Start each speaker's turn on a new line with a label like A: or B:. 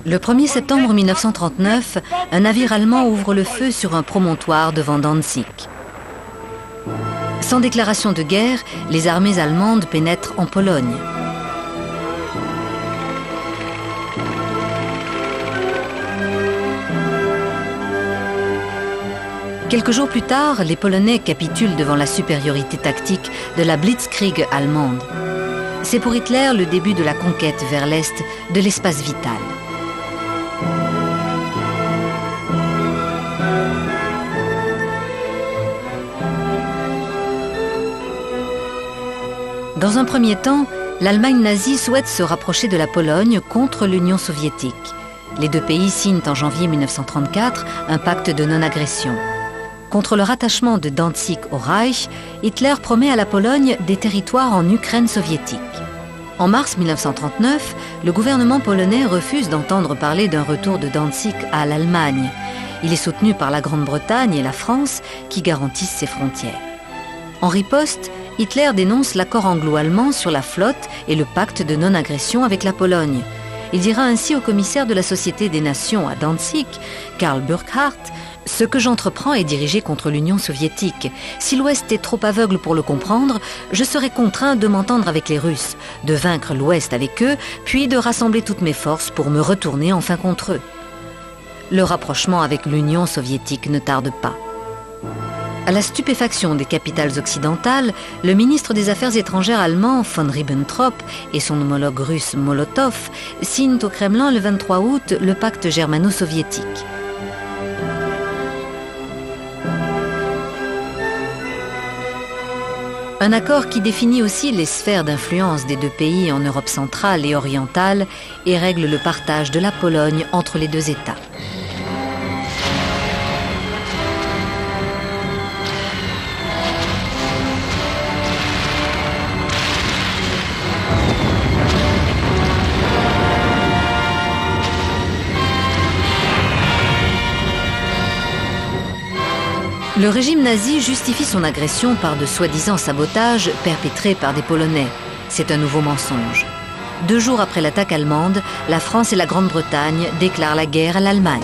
A: Le 1er septembre 1939, un navire allemand ouvre le feu sur un promontoire devant Danzig. Sans déclaration de guerre, les armées allemandes pénètrent en Pologne. Quelques jours plus tard, les Polonais capitulent devant la supériorité tactique de la Blitzkrieg allemande. C'est pour Hitler le début de la conquête vers l'Est de l'espace vital. Dans un premier temps, l'Allemagne nazie souhaite se rapprocher de la Pologne contre l'Union soviétique. Les deux pays signent en janvier 1934 un pacte de non-agression. Contre le rattachement de Danzig au Reich, Hitler promet à la Pologne des territoires en Ukraine soviétique. En mars 1939, le gouvernement polonais refuse d'entendre parler d'un retour de Danzig à l'Allemagne. Il est soutenu par la Grande-Bretagne et la France qui garantissent ses frontières. En riposte, Hitler dénonce l'accord anglo-allemand sur la flotte et le pacte de non-agression avec la Pologne. Il dira ainsi au commissaire de la Société des Nations à Danzig, Karl Burkhardt, « Ce que j'entreprends est dirigé contre l'Union soviétique. Si l'Ouest est trop aveugle pour le comprendre, je serai contraint de m'entendre avec les Russes, de vaincre l'Ouest avec eux, puis de rassembler toutes mes forces pour me retourner enfin contre eux. » Le rapprochement avec l'Union soviétique ne tarde pas. À la stupéfaction des capitales occidentales, le ministre des Affaires étrangères allemand von Ribbentrop et son homologue russe Molotov signent au Kremlin le 23 août le pacte germano-soviétique. Un accord qui définit aussi les sphères d'influence des deux pays en Europe centrale et orientale et règle le partage de la Pologne entre les deux États. Le régime nazi justifie son agression par de soi-disant sabotages perpétrés par des Polonais. C'est un nouveau mensonge. 2 jours après l'attaque allemande, la France et la Grande-Bretagne déclarent la guerre à l'Allemagne.